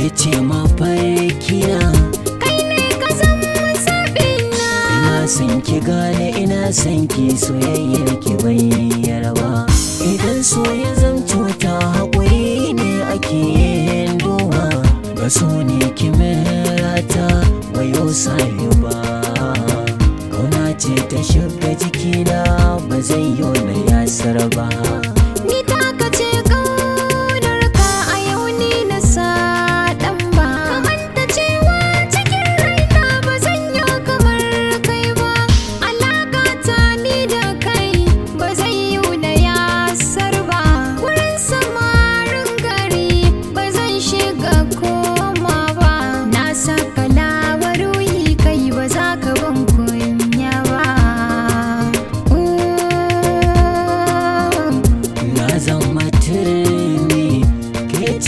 ke ce mafarkina, kai ne ka san zaɓina. ina son ki gane ina son ki soyayyar ki bayyarwa. Idan so ya zamto ta haƙuri ne ake yin duba, ba so ne kimirata wayo sahiba. Kauna ce ta shiga jikina ba zai yi